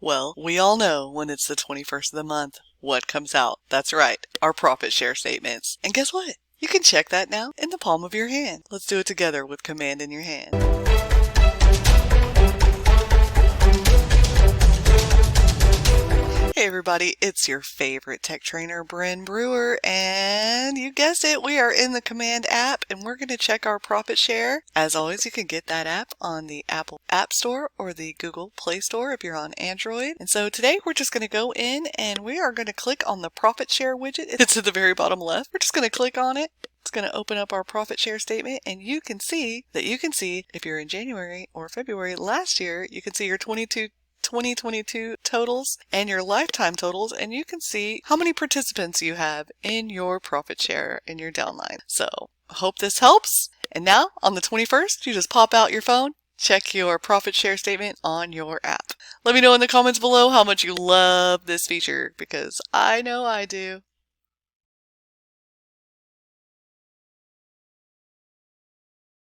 Well, we all know when it's the 21st of the month, what comes out. That's right, our profit share statements. And guess what? You can check that now in the palm of your hand. Let's do it together with command in your hand. Hey everybody, it's your favorite tech trainer, Bren Brewer, and you guessed it, we are in the Command app and we're going to check our profit share. As always, you can get that app on the Apple App Store or the Google Play Store if you're on Android. And so today we're just going to go in and we are going to click on the profit share widget. It's at the very bottom left. We're just going to click on it. It's going to open up our profit share statement, and you can see if you're in January or February last year, you can see your 2022 totals and your lifetime totals, and you can see how many participants you have in your profit share in your downline. So I hope this helps. And now on the 21st, you just pop out your phone, check your profit share statement on your app. Let me know in the comments below how much you love this feature, because I know I do.